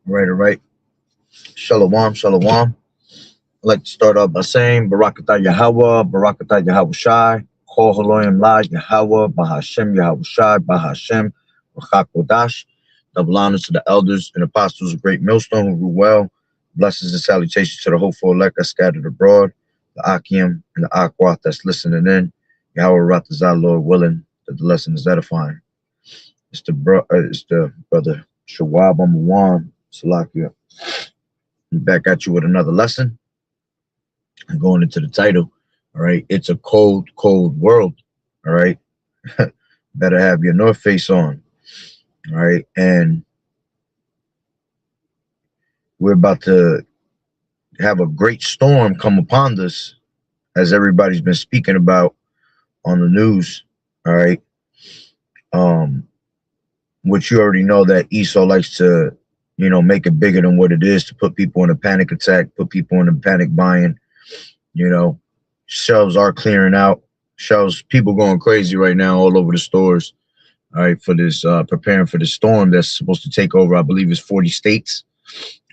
All right. Shalom, shalom. I'd like to start off by saying Barakatah Yahweh, Barakatah Yahweh Shai, Kol Haloyim La Yahweh, Bahashem Yahweh Shai, Bahashem, Kodash. Double honors to the elders and apostles of Great Millstone who rule well. Blessings and salutations to the hopeful elect that scattered abroad, the Akim and the Aquath that's listening in. Yahweh Ratazah, Lord willing, that the lesson is edifying. It's the brother Shawab Amawan Salakia. Back at you with another lesson. And going into the title, all right, it's a cold, cold world. All right. Better have your Northface on. All right. And we're about to have a great storm come upon us, as everybody's been speaking about on the news. All right. Which you already know that Esau likes to, make it bigger than what it is, to put people in a panic attack, put people in a panic buying. Shelves are clearing out. People going crazy right now all over the stores. All right, for this preparing for the storm that's supposed to take over, I believe it's 40 states.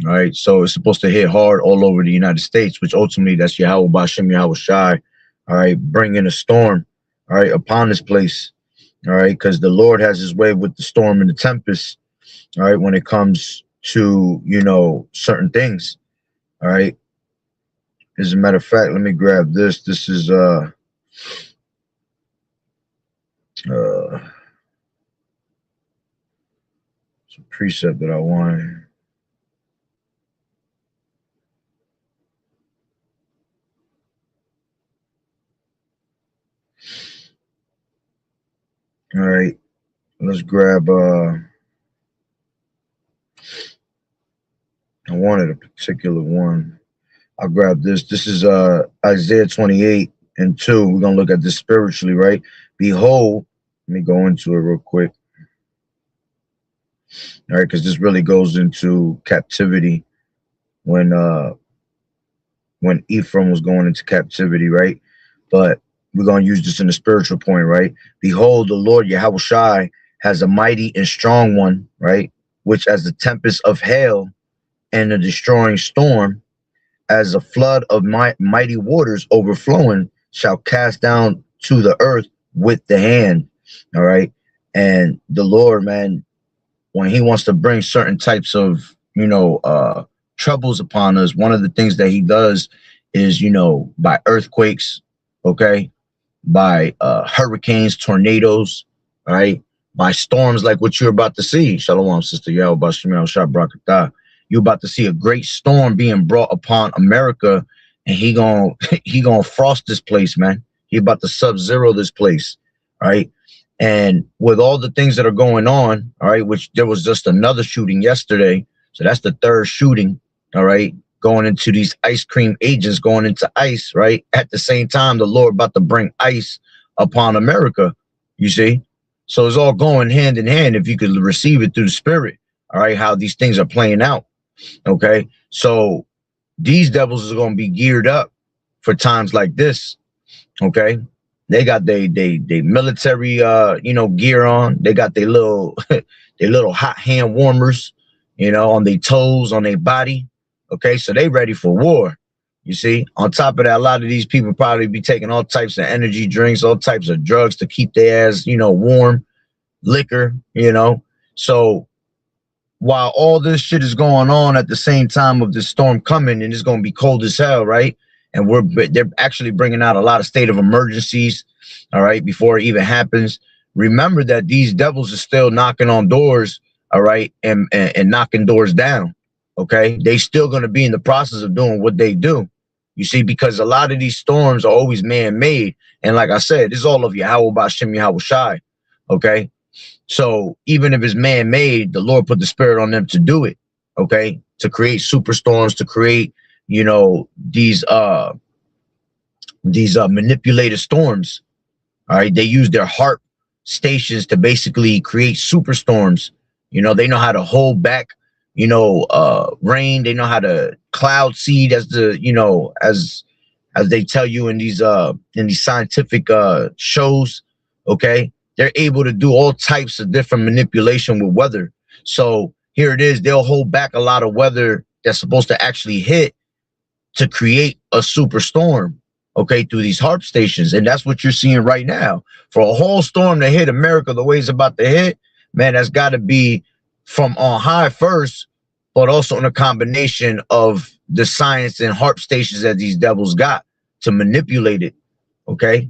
All right, so it's supposed to hit hard all over the United States, which ultimately that's Yahweh Bashem Yahweh Shai. All right, bringing a storm, all right, upon this place. All right, because the Lord has his way with the storm and the tempest. All right, when it comes to certain things. All right. As a matter of fact, let me grab this. This is some precept that I want. All right, let's grab I wanted a particular one. I'll grab this. This is Isaiah 28:2. We're gonna look at this spiritually, right? Behold, let me go into it real quick. All right, because this really goes into captivity when Ephraim was going into captivity, right? But we're gonna use this in the spiritual point, right? Behold, the Lord Yahweh Shai has a mighty and strong one, right? Which as the tempest of hail and a destroying storm, as a flood of mighty waters overflowing, shall cast down to the earth with the hand. All right. And the Lord, man, when he wants to bring certain types of, troubles upon us, one of the things that he does is, by earthquakes, okay, by hurricanes, tornadoes, all right, by storms like what you're about to see. Shalom, Sister Yahweh Bashim Shah Brakatah. You're about to see a great storm being brought upon America, and he gonna frost this place, man. He about to sub-zero this place, right? And with all the things that are going on, all right, which there was just another shooting yesterday, so that's the third shooting, all right, going into these ice cream agents going into ice, right? At the same time, the Lord about to bring ice upon America, you see? So it's all going hand in hand if you could receive it through the spirit, all right, how these things are playing out. Okay, so these devils are going to be geared up for times like this. Okay, they got they military gear on. They got their little their little hot hand warmers, on their toes, on their body. Okay, so they ready for war. You see, on top of that, a lot of these people probably be taking all types of energy drinks, all types of drugs to keep their ass warm, liquor, so while all this shit is going on at the same time of this storm coming, and it's going to be cold as hell, right? And they're actually bringing out a lot of state of emergencies, all right, before it even happens. Remember that these devils are still knocking on doors, all right, and knocking doors down, okay? They still going to be in the process of doing what they do, you see, because a lot of these storms are always man-made. And like I said, this is all of Yahweh Bashem Yahweh Shai, okay? So even if it's man-made, the Lord put the spirit on them to do it, okay? To create superstorms, to create, these manipulated storms. All right, they use their HARP stations to basically create superstorms. They know how to hold back, rain. They know how to cloud seed, as the as they tell you in these scientific shows, okay? They're able to do all types of different manipulation with weather. So here it is, they'll hold back a lot of weather that's supposed to actually hit to create a superstorm, okay, through these HARP stations. And that's what you're seeing right now. For a whole storm to hit America the way it's about to hit, man, that's got to be from on high first, but also in a combination of the science and HARP stations that these devils got to manipulate it, okay?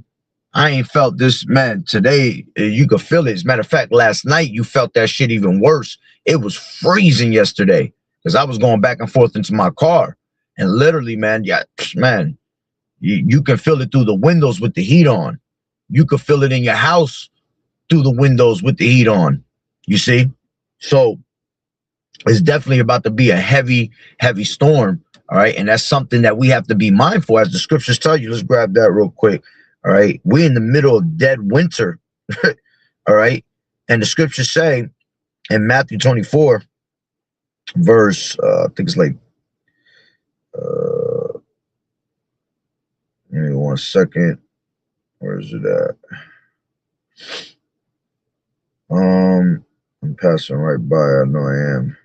I ain't felt this, man, today. You could feel it. As a matter of fact, last night, you felt that shit even worse. It was freezing yesterday because I was going back and forth into my car. And literally, man, yeah, man, you can feel it through the windows with the heat on. You could feel it in your house through the windows with the heat on. You see? So it's definitely about to be a heavy, heavy storm. All right. And that's something that we have to be mindful, as the scriptures tell you. Let's grab that real quick. All right. We're in the middle of dead winter. All right. And the scriptures say in Matthew 24, verse, I think it's like, give me 1 second. Where is it at? I'm passing right by. I know I am.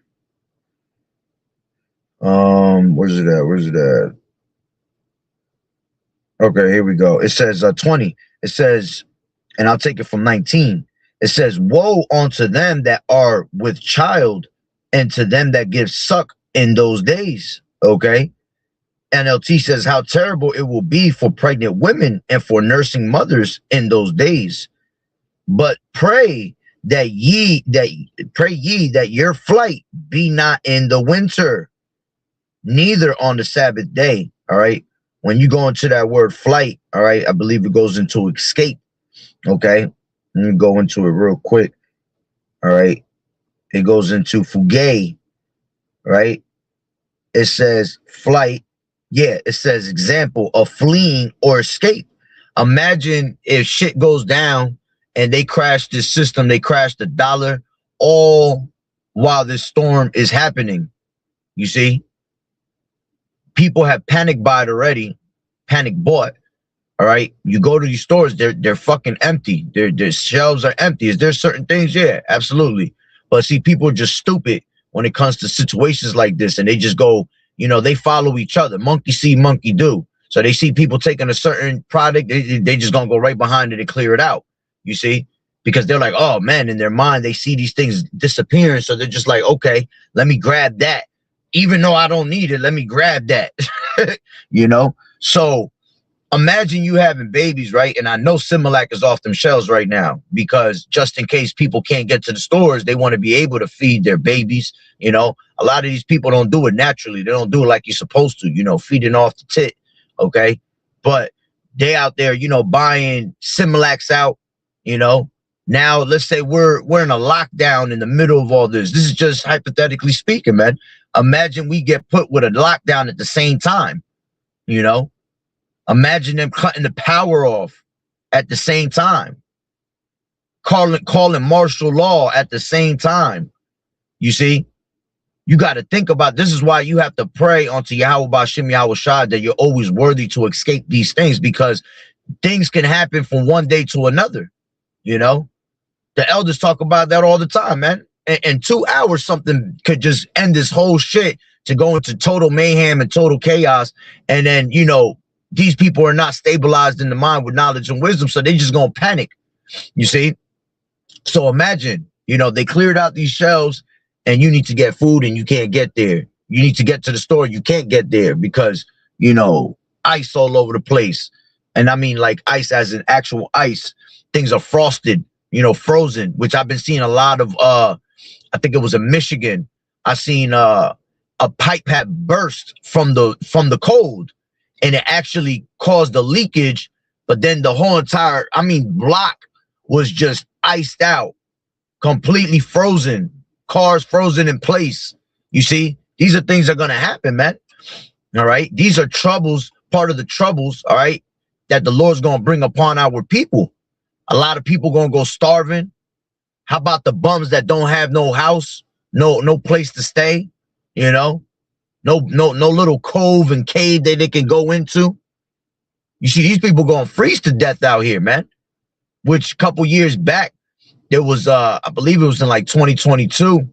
Where's it at? Where's it at? Okay, here we go. It says 20. It says, and I'll take it from 19. It says, woe unto them that are with child and to them that give suck in those days. Okay. NLT says how terrible it will be for pregnant women and for nursing mothers in those days. But pray ye that your flight be not in the winter, neither on the Sabbath day. All right. When you go into that word flight, all right, I believe it goes into escape. Okay. Let me go into it real quick. All right. It goes into fugue. Right. It says flight. Yeah, it says example of fleeing or escape. Imagine if shit goes down and they crash this system, they crash the dollar, all while this storm is happening. You see, people have panic bought already, panic bought. All right, you go to these stores, they're fucking empty. Their shelves are empty. Is there certain things? Yeah, absolutely. But see, people are just stupid when it comes to situations like this, and they just go, you know, they follow each other. Monkey see, monkey do. So they see people taking a certain product, they just gonna go right behind it and clear it out. You see, because they're like, oh man, in their mind they see these things disappearing, so they're just like, okay, let me grab that, even though I don't need it. Let me grab that. You know. So imagine you having babies, right? And I know Similac is off them shelves right now because just in case people can't get to the stores, they want to be able to feed their babies. You know, a lot of these people don't do it naturally. They don't do it like you're supposed to, you know, feeding off the tit. Okay. But they out there, you know, buying Similacs out, you know. Now, let's say we're in a lockdown in the middle of all this. This is just hypothetically speaking, man. Imagine we get put with a lockdown at the same time, you know. Imagine them cutting the power off at the same time, calling martial law at the same time. You see, you got to think about, this is why you have to pray unto Yahweh Bashim Yahweh Shai that you're always worthy to escape these things, because things can happen from one day to another. You know, the elders talk about that all the time, man. In 2 hours, something could just end this whole shit to go into total mayhem and total chaos. And then, you know, these people are not stabilized in the mind with knowledge and wisdom, so they just gonna panic. You see? So imagine, you know, they cleared out these shelves and you need to get food and you can't get there. You need to get to the store, you can't get there because, you know, ice all over the place. And I mean like ice as in actual ice. Things are frosted, you know, frozen, which I've been seeing a lot of. I think it was in Michigan. I seen a pipe had burst from the cold. And it actually caused a leakage, but then the whole entire, block was just iced out, completely frozen, cars frozen in place. You see, these are things that are going to happen, man. All right. These are troubles, part of the troubles, all right, that the Lord's going to bring upon our people. A lot of people going to go starving. How about the bums that don't have no house, no place to stay, you know? No little cove and cave that they can go into. You see, these people going to freeze to death out here, man. Which a couple years back, there was, I believe it was in like 2022,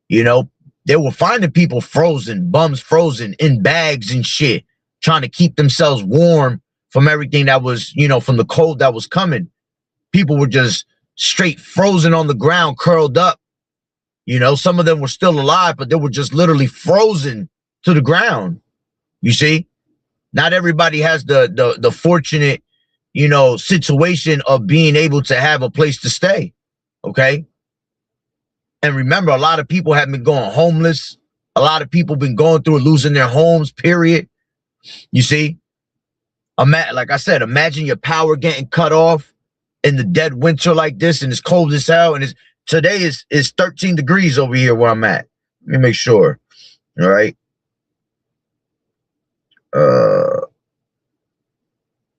You know, they were finding people frozen, bums frozen in bags and shit, trying to keep themselves warm from everything that was, you know, from the cold that was coming. People were just straight frozen on the ground, curled up. You know, some of them were still alive, but they were just literally frozen to the ground. You see, not everybody has the fortunate, you know, situation of being able to have a place to stay. Okay. And remember, a lot of people have been going homeless. A lot of people been going through losing their homes, period. You see, like I said, imagine your power getting cut off in the dead winter like this, and it's cold as hell. And today is 13 degrees over here where I'm at. Let me make sure. All right.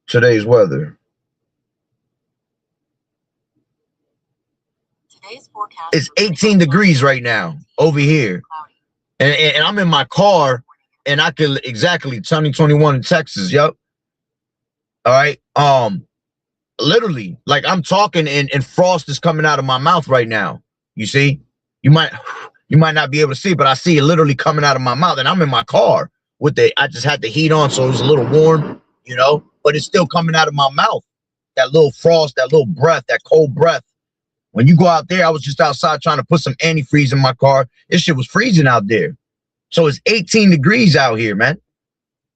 Today's weather. Today's forecast. It's 18 degrees right now over here. And I'm in my car, and I can exactly 2021 in Texas. Yep. All right. Literally, like I'm talking and frost is coming out of my mouth right now. You see, you might not be able to see, but I see it literally coming out of my mouth, and I'm in my car I just had the heat on, so it was a little warm, you know, but it's still coming out of my mouth. That little frost, that little breath, that cold breath. When you go out there, I was just outside trying to put some antifreeze in my car. This shit was freezing out there. So it's 18 degrees out here, man.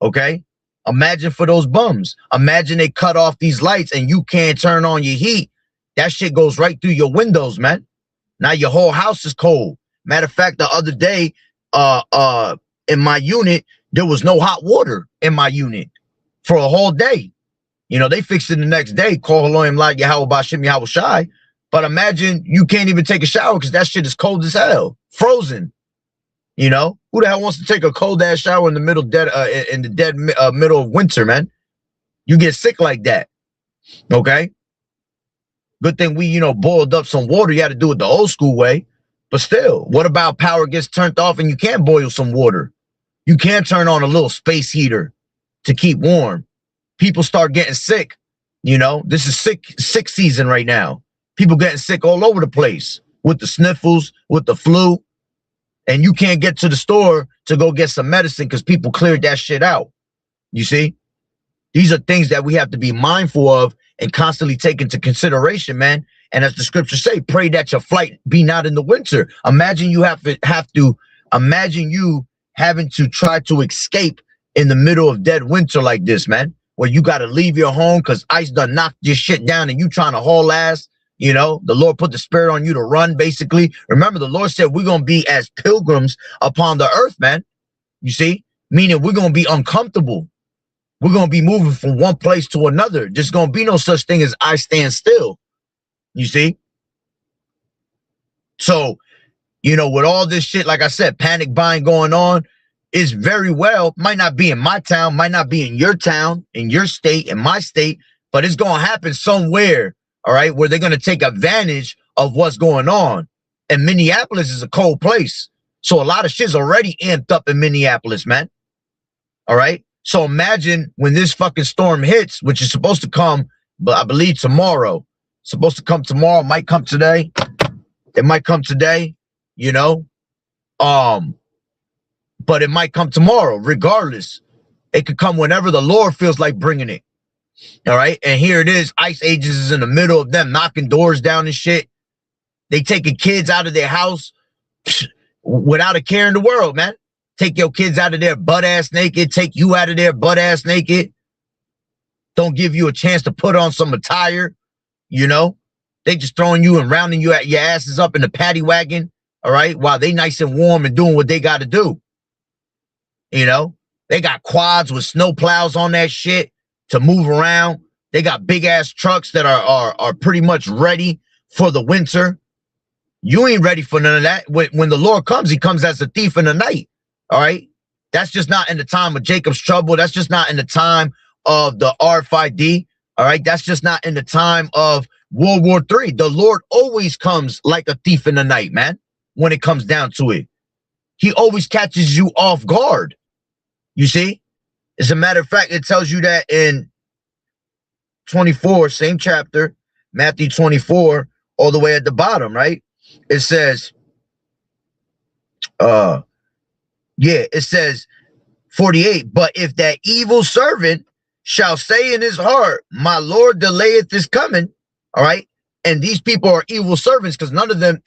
Okay. Imagine for those bums. Imagine they cut off these lights and you can't turn on your heat. That shit goes right through your windows, man. Now your whole house is cold. Matter of fact, the other day, in my unit, there was no hot water in my unit for a whole day. You know, they fixed it the next day. Call Elohim like Yahweh Bashim Yahweh Shai. But imagine you can't even take a shower because that shit is cold as hell, frozen. You know, who the hell wants to take a cold ass shower in the middle middle of winter, man? You get sick like that. Okay. Good thing we, you know, boiled up some water. You had to do it the old school way. But still, what about power gets turned off and you can't boil some water? You can't turn on a little space heater to keep warm. People start getting sick. You know, this is sick season right now. People getting sick all over the place with the sniffles, with the flu. And you can't get to the store to go get some medicine because people cleared that shit out. You see? These are things that we have to be mindful of and constantly take into consideration, man. And as the scriptures say, pray that your flight be not in the winter. Imagine you imagine you having to try to escape in the middle of dead winter like this, man, where you got to leave your home because ice done knocked your shit down and you trying to haul ass. You know, the Lord put the spirit on you to run, basically. Remember, the Lord said we're going to be as pilgrims upon the earth, man. You see? Meaning we're going to be uncomfortable. We're going to be moving from one place to another. There's going to be no such thing as I stand still. You see? So, you know, with all this shit, like I said, panic buying going on is very well, might not be in my town, might not be in your town, in your state, in my state, but it's going to happen somewhere. All right, where they're going to take advantage of what's going on. And Minneapolis is a cold place. So a lot of shit's already amped up in Minneapolis, man. All right. So imagine when this fucking storm hits, which is supposed to come, but I believe tomorrow. Supposed to come tomorrow, might come today. It might come today, you know. But it might come tomorrow, regardless. It could come whenever the Lord feels like bringing it. All right. And here it is. Ice Ages is in the middle of them knocking doors down and shit. They taking kids out of their house without a care in the world, man. Take your kids out of there butt ass naked. Take you out of there butt ass naked. Don't give you a chance to put on some attire. You know, they just throwing you and rounding you at your asses up in the paddy wagon. All right. While they nice and warm and doing what they got to do. You know, they got quads with snow plows on that shit to move around. They got big ass trucks that are pretty much ready for the winter. You ain't ready for none of that. When the Lord comes, he comes as a thief in the night. All right. That's just not in the time of Jacob's trouble. That's just not in the time of the RFID. All right. That's just not in the time of World War III. The Lord always comes like a thief in the night, man. When it comes down to it, he always catches you off guard. You see? As a matter of fact, it tells you that in 24, same chapter, Matthew 24, all the way at the bottom, right? It says, Yeah, it says 48. But if that evil servant shall say in his heart, my Lord delayeth his coming, all right? And these people are evil servants because none of them,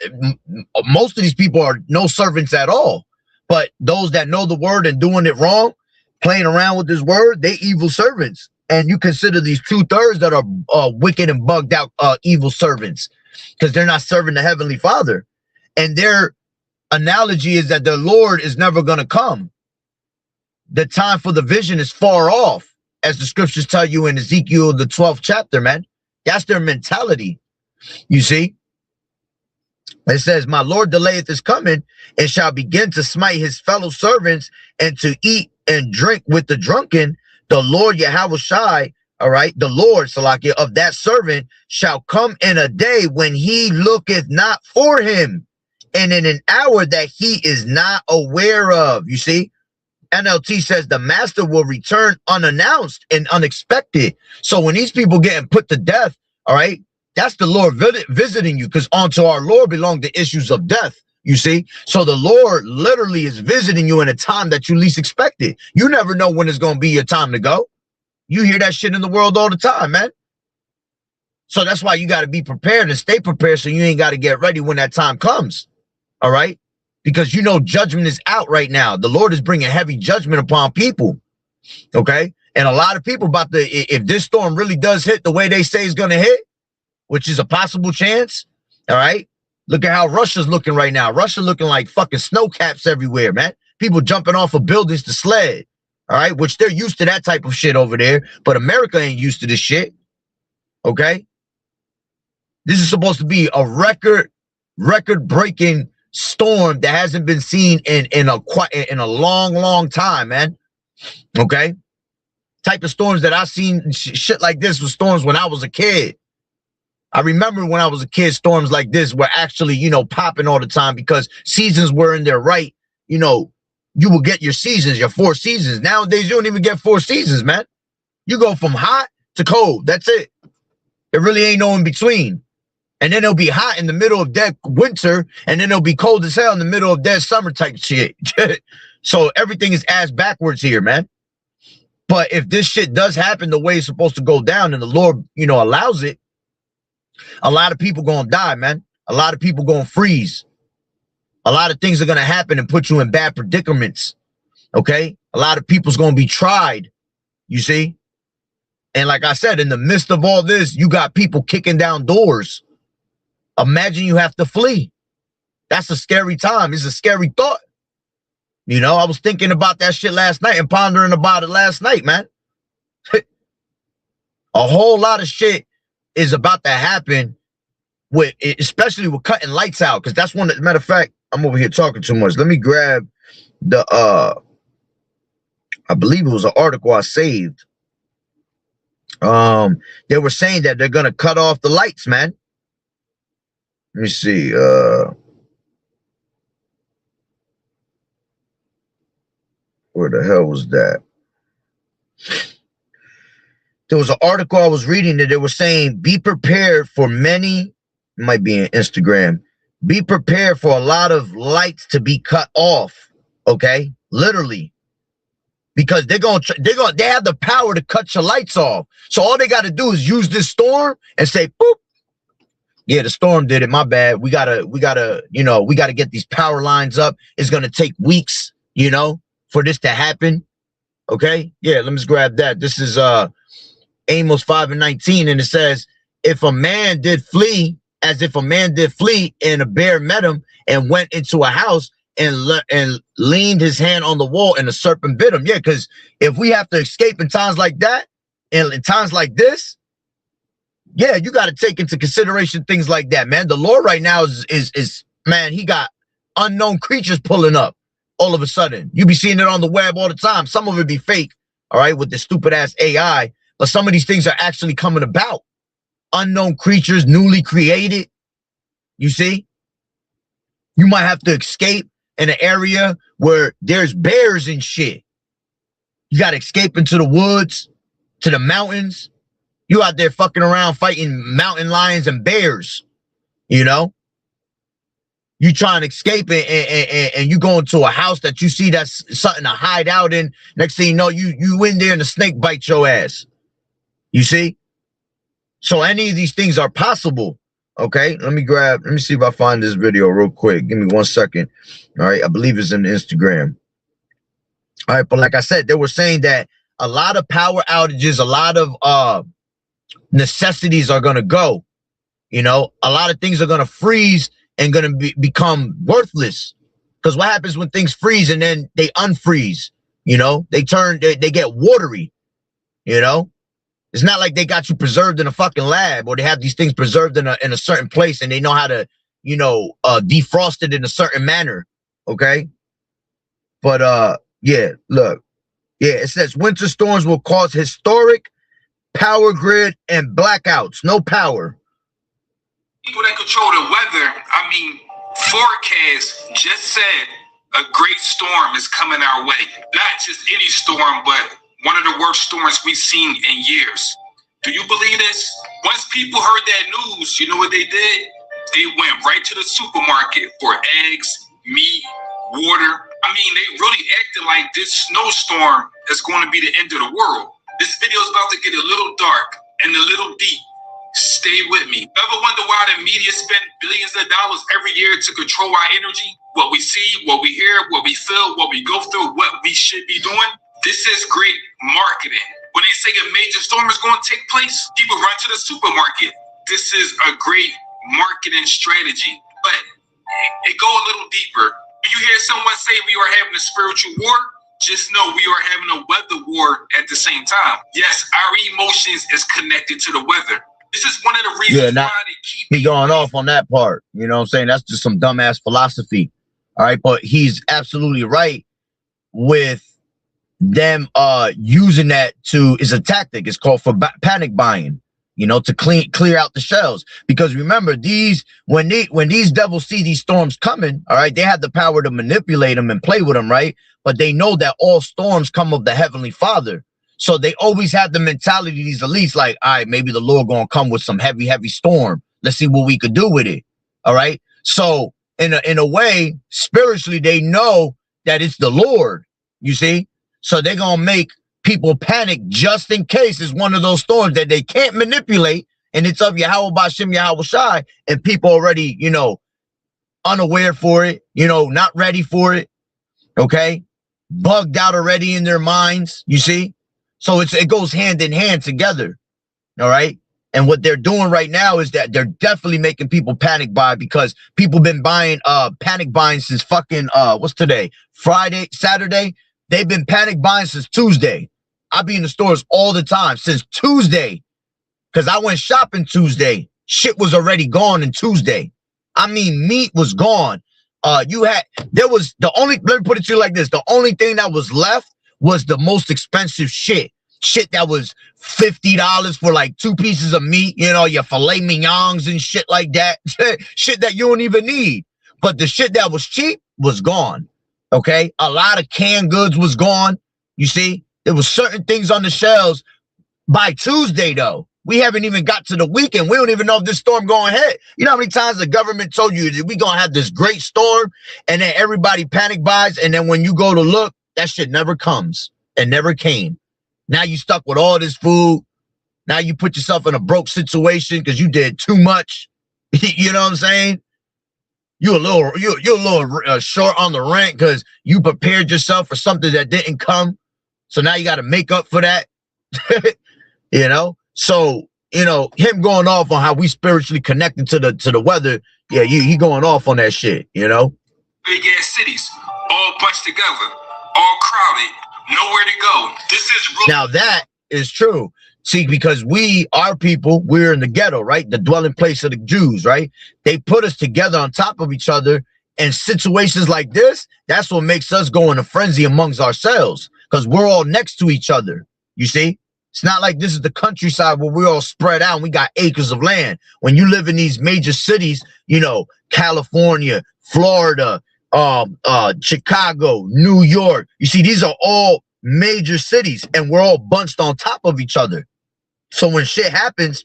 most of these people are no servants at all. But those that know the word and doing it wrong, playing around with this word, they evil servants. And you consider these 2/3 that are wicked and bugged out evil servants because they're not serving the Heavenly Father. And their analogy is that the Lord is never going to come. The time for the vision is far off, as the scriptures tell you in Ezekiel, the 12th chapter, man. That's their mentality. You see, it says, my Lord delayeth his coming and shall begin to smite his fellow servants and to eat and drink with the drunken. The Lord Yahushai, all right, the Lord Salakia of that servant shall come in a day when he looketh not for him, and in an hour that he is not aware of. You see, NLT says the master will return unannounced and unexpected. So when these people getting put to death, all right, that's the Lord visiting you, because unto our Lord belong the issues of death, you see? So the Lord literally is visiting you in a time that you least expect it. You never know when it's going to be your time to go. You hear that shit in the world all the time, man. So that's why you got to be prepared and stay prepared so you ain't got to get ready when that time comes, all right? Because you know judgment is out right now. The Lord is bringing heavy judgment upon people, okay? And a lot of people about if this storm really does hit the way they say it's going to hit, which is a possible chance, all right? Look at how Russia's looking right now. Russia looking like fucking snow caps everywhere, man. People jumping off of buildings to sled, all right? Which they're used to that type of shit over there, but America ain't used to this shit, okay? This is supposed to be a record-breaking storm that hasn't been seen in a long time, man, okay? Type of storms that I've seen, shit like this was storms when I was a kid. I remember when I was a kid, storms like this were actually, you know, popping all the time because seasons were in their right. You know, you will get your seasons, your 4 seasons. Nowadays, you don't even get 4 seasons, man. You go from hot to cold. That's it. There really ain't no in between. And then it'll be hot in the middle of dead winter, and then it'll be cold as hell in the middle of dead summer type shit. So everything is ass backwards here, man. But if this shit does happen the way it's supposed to go down and the Lord, you know, allows it, a lot of people gonna die, man. A lot of people gonna freeze. A lot of things are gonna happen and put you in bad predicaments, okay? A lot of people's gonna be tried, you see? And like I said, in the midst of all this, you got people kicking down doors. Imagine you have to flee. That's a scary time. It's a scary thought. You know, I was thinking about that shit last night and pondering about it last night, man. A whole lot of shit is about to happen with, especially with cutting lights out, because that's one. Matter of fact, I'm over here talking too much. Let me grab the I believe it was an article I saved. They were saying that they're gonna cut off the lights, man. Let me see. Where the hell was that? There was an article I was reading that they were saying, be prepared for many, it might be in Instagram, be prepared for a lot of lights to be cut off, okay? Literally. Because they have the power to cut your lights off. So all they got to do is use this storm and say, boop. Yeah, the storm did it, my bad. We gotta, you know, we gotta get these power lines up. It's gonna take weeks, you know, for this to happen. Okay? Yeah, let me just grab that. This is Amos 5:19, and it says, if a man did flee, as if a man did flee, and a bear met him and went into a house and leaned his hand on the wall and the serpent bit him. Yeah, because if we have to escape in times like that, and in times like this, yeah, you got to take into consideration things like that, man. The Lord right now is man, he got unknown creatures pulling up all of a sudden. You be seeing it on the web all the time. Some of it be fake, all right, with the stupid ass AI, but some of these things are actually coming about. Unknown creatures, newly created. You see? You might have to escape in an area where there's bears and shit. You got to escape into the woods, to the mountains. You out there fucking around fighting mountain lions and bears, you know? you try and escape it, and you go into a house that you see that's something to hide out in. Next thing you know, you in there and the snake bites your ass. You see? So any of these things are possible. Okay, let me see if I find this video real quick. Give me 1 second. All right, I believe it's in Instagram. All right, but like I said, they were saying that a lot of power outages, a lot of necessities are going to go. You know, a lot of things are going to freeze and going to become worthless. Because what happens when things freeze and then they unfreeze? You know, they get watery. You know, it's not like they got you preserved in a fucking lab, or they have these things preserved in a certain place and they know how to, you know, defrost it in a certain manner. Okay. But yeah, look. Yeah, it says winter storms will cause historic power grid and blackouts. No power. People that control the weather, I mean, forecast just said a great storm is coming our way. Not just any storm, but one of the worst storms we've seen in years. Do you believe this? Once people heard that news, you know what they did? They went right to the supermarket for eggs, meat, water. I mean, they really acted like this snowstorm is going to be the end of the world. This video is about to get a little dark and a little deep. Stay with me. Ever wonder why the media spend billions of dollars every year to control our energy? What we see, what we hear, what we feel, what we go through, what we should be doing? This is great marketing. When they say a major storm is going to take place, people run to the supermarket. This is a great marketing strategy, but it go a little deeper. When you hear someone say we are having a spiritual war, just know we are having a weather war at the same time. Yes, our emotions is connected to the weather. This is one of the reasons why they keep... He going off on that part. You know what I'm saying? That's just some dumbass philosophy. All right, but he's absolutely right with them using that is a tactic. It's called for panic buying. You know, to clear out the shelves. Because remember, when these devils see these storms coming, all right, they have the power to manipulate them and play with them, right? But they know that all storms come of the Heavenly Father. So they always have the mentality, these elites, like, all right, maybe the Lord gonna come with some heavy storm. Let's see what we could do with it. All right. So in a way, spiritually, they know that it's the Lord, you see? So they're gonna make people panic just in case it's one of those storms that they can't manipulate, and it's of Yahweh Bashim Yahweh Shai, and people already, you know, unaware for it, you know, not ready for it, okay? Bugged out already in their minds, you see? So it goes hand in hand together, all right? And what they're doing right now is that they're definitely making people panic buy, because people been buying, panic buying since fucking, what's today? Friday, Saturday? They've been panic buying since Tuesday. I be in the stores all the time since Tuesday, because I went shopping Tuesday. Shit was already gone in Tuesday. I mean, meat was gone. Let me put it to you like this. The only thing that was left was the most expensive shit. Shit that was $50 for like 2 pieces of meat, you know, your filet mignons and shit like that. Shit that you don't even need. But the shit that was cheap was gone. Okay? A lot of canned goods was gone. You see? There was certain things on the shelves by Tuesday, though. We haven't even got to the weekend. We don't even know if this storm going ahead. You know how many times the government told you that we going to have this great storm, and then everybody panic buys, and then when you go to look, that shit never comes and never came. Now you stuck with all this food. Now you put yourself in a broke situation because you did too much. You know what I'm saying? You're a little short on the rent because you prepared yourself for something that didn't come. So now you got to make up for that, you know? So, you know, him going off on how we spiritually connected to the weather. Yeah, he going off on that shit, you know? Big ass cities, all bunched together, all crowded, nowhere to go. This is really... Now that is true. See, because our people, we're in the ghetto, right? The dwelling place of the Jews, right? They put us together on top of each other. And situations like this, that's what makes us go in a frenzy amongst ourselves, because we're all next to each other. You see, it's not like this is the countryside where we're all spread out and we got acres of land. When you live in these major cities, you know, California, Florida, Chicago, New York, you see, these are all major cities and we're all bunched on top of each other. So when shit happens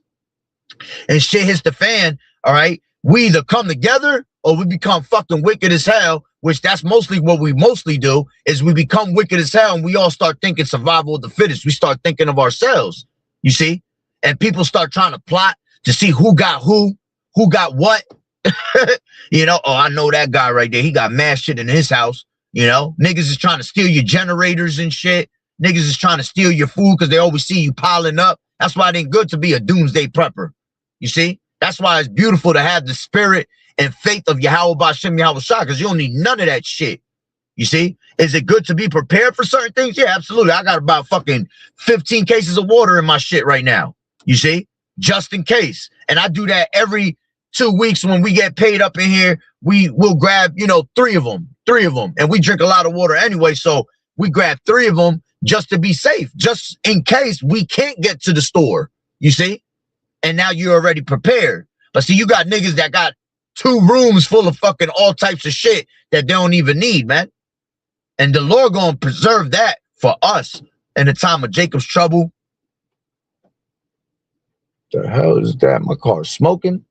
and shit hits the fan, all right, we either come together or we become fucking wicked as hell, which that's mostly what we mostly do, is we become wicked as hell and we all start thinking survival of the fittest. We start thinking of ourselves, you see? And people start trying to plot to see who got what. You know, oh, I know that guy right there. He got mad shit in his house. You know, niggas is trying to steal your generators and shit. Niggas is trying to steal your food because they always see you piling up. That's why it ain't good to be a doomsday prepper. You see? That's why it's beautiful to have the spirit and faith of Yahweh B'Shem Yahweh Shah, because you don't need none of that shit. You see? Is it good to be prepared for certain things? Yeah, absolutely. I got about fucking 15 cases of water in my shit right now. You see? Just in case. And I do that every 2 weeks when we get paid up in here. We'll grab, you know, three of them. And we drink a lot of water anyway, so we grab 3 of them just to be safe, just in case we can't get to the store. You see? And now you're already prepared. But see, you got niggas that got 2 rooms full of fucking all types of shit that they don't even need, man. And the Lord gonna preserve that for us in the time of Jacob's trouble. The hell is that? My car's smoking.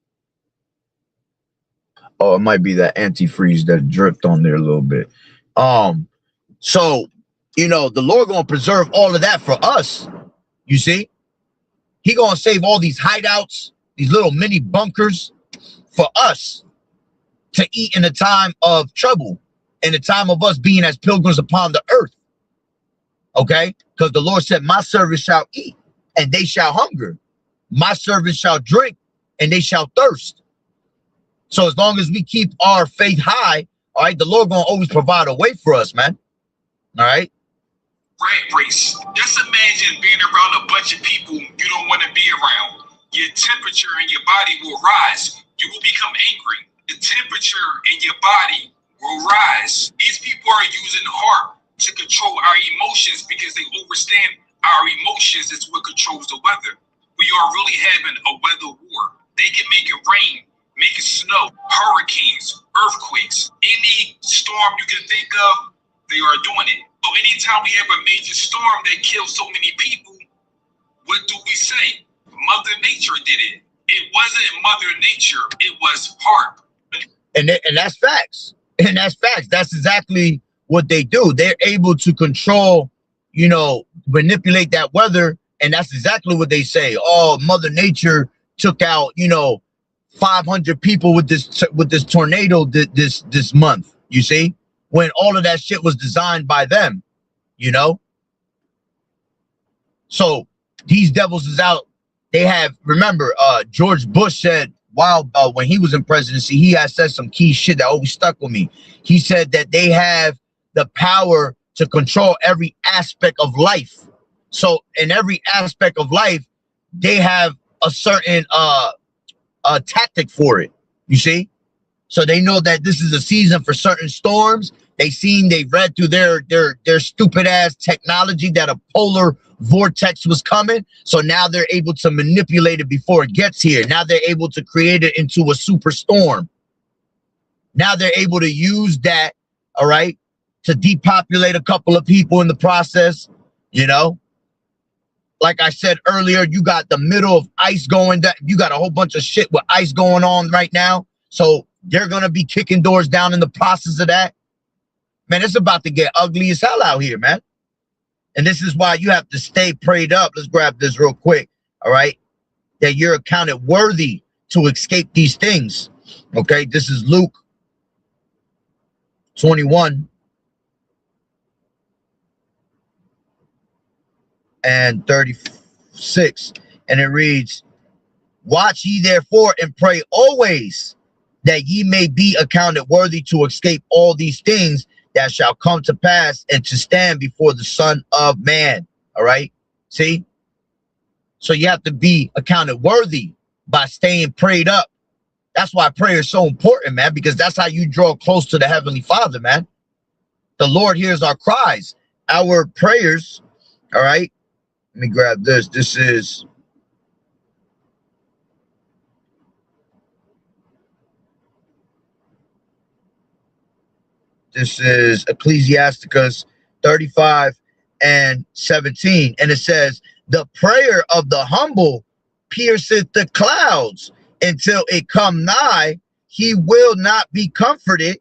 Oh, it might be that antifreeze that dripped on there a little bit. So, you know, the Lord gonna preserve all of that for us. You see? He gonna save all these hideouts, these little mini bunkers for us to eat in a time of trouble, in the time of us being as pilgrims upon the earth. Okay? Because the Lord said, my servants shall eat and they shall hunger. My servants shall drink and they shall thirst. So as long as we keep our faith high, all right, the Lord gonna always provide a way for us, man. All right? Rat race. Just imagine being around a bunch of people you don't want to be around. Your temperature in your body will rise. You will become angry. The temperature in your body will rise. These people are using heart to control our emotions because they understand our emotions is what controls the weather. We are really having a weather war. They can make it rain, make it snow, hurricanes, earthquakes, any storm you can think of, they are doing it. So anytime we have a major storm that kills so many people, what do we say? Mother Nature did it. It wasn't Mother Nature, it was heart. And that's facts. And that's facts. That's exactly what they do. They're able to control, you know, manipulate that weather. And that's exactly what they say. Oh, Mother Nature took out, you know, 500 people with this tornado this month, you see, when all of that shit was designed by them, you know. So these devils is out. They have, remember, George Bush said while when he was in presidency, he had said some key shit that always stuck with me. He said that they have the power to control every aspect of life. So in every aspect of life, they have a certain tactic for it, you see. So they know that this is a season for certain storms. They read through their stupid ass technology that a polar vortex was coming. So now they're able to manipulate it before it gets here. Now they're able to create it into a super storm. Now they're able to use that, all right, to depopulate a couple of people in the process, you know. Like I said earlier, you got the middle of ice going down. You got a whole bunch of shit with ice going on right now. So they're going to be kicking doors down in the process of that. Man, it's about to get ugly as hell out here, man. And this is why you have to stay prayed up. Let's grab this real quick, all right? That you're accounted worthy to escape these things, okay? This is Luke 21. And 36, and it reads, watch ye therefore and pray always that ye may be accounted worthy to escape all these things that shall come to pass and to stand before the Son of Man. All right, see, so you have to be accounted worthy by staying prayed up. That's why prayer is so important, man, because that's how you draw close to the Heavenly Father, man. The Lord hears our cries, our prayers. All right, let me grab this. This is Ecclesiasticus 35 and 17. And it says, the prayer of the humble pierceth the clouds until it come nigh he will not be comforted,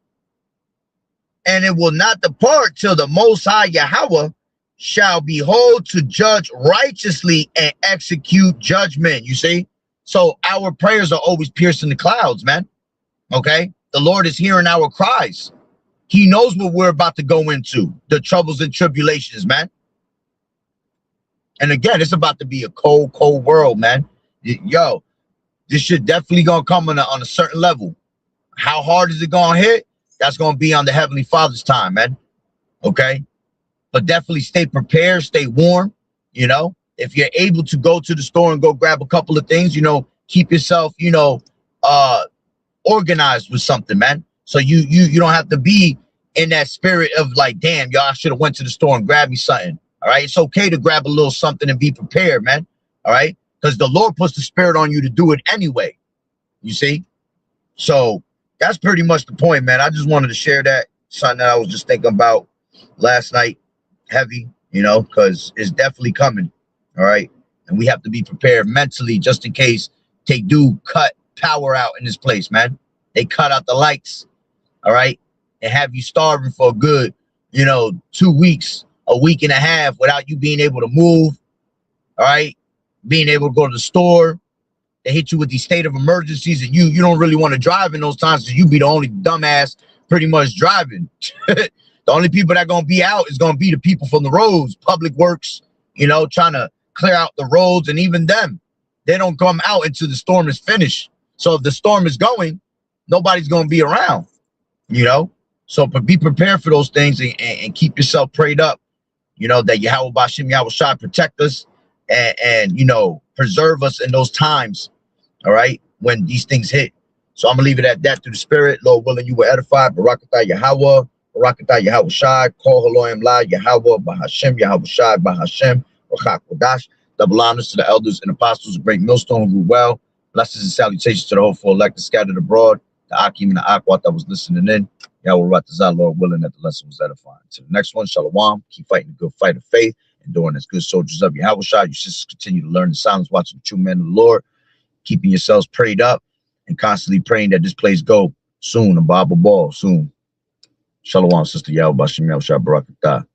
and it will not depart till the Most High Yahweh shall behold to judge righteously and execute judgment. You see? So our prayers are always piercing the clouds, man. Okay? The Lord is hearing our cries. He knows what we're about to go into, the troubles and tribulations, man. And again, it's about to be a cold, cold world, man. Yo, this shit definitely gonna come on a certain level. How hard is it gonna hit? That's gonna be on the Heavenly Father's time, man. Okay? But definitely stay prepared, stay warm, you know. If you're able to go to the store and go grab a couple of things, you know, keep yourself, you know, organized with something, man. So you don't have to be in that spirit of like, damn, y'all should have went to the store and grabbed me something. All right. It's okay to grab a little something and be prepared, man. All right. Because the Lord puts the spirit on you to do it anyway. You see? So that's pretty much the point, man. I just wanted to share that. Something that I was just thinking about last night. Heavy, you know, because it's definitely coming. All right. And we have to be prepared mentally just in case they do cut power out in this place, man. They cut out the lights. All right. And have you starving for a good, you know, 2 weeks, a week and a half without you being able to move. All right. Being able to go to the store. They hit you with these state of emergencies and you don't really want to drive in those times because you be the only dumbass pretty much driving. The only people that are going to be out is going to be the people from the roads, public works, you know, trying to clear out the roads. And even them, they don't come out until the storm is finished. So if the storm is going, nobody's going to be around, you know. So be prepared for those things and keep yourself prayed up, you know, that Yahweh Bashim Yahweh Shai protect us and, you know, preserve us in those times, all right, when these things hit. So I'm going to leave it at that through the spirit. Lord willing, you were edified. Barakatah Yahweh, Barakatah Yahweh Shai, Call Haloim La, Yahweh, Bahashem, Yahweh Shai, Bahashem, Rachak Kodash. Double honors to the elders and apostles of Great Millstone who grew well. Blessings and salutations to the hopeful elect scattered abroad, the Akim and the Akwat that was listening in. Yahweh Ratazah, Lord willing, that the lesson was edifying. To the next one, Shalom. Keep fighting the good fight of faith, enduring as good soldiers of Yahweh Shai. You sisters continue to learn the silence, watching the true men of the Lord, keeping yourselves prayed up, and constantly praying that this place go soon, a Bible ball soon. Shalom, Sister Yahweh Bashim Yahweh Shai Barakatah.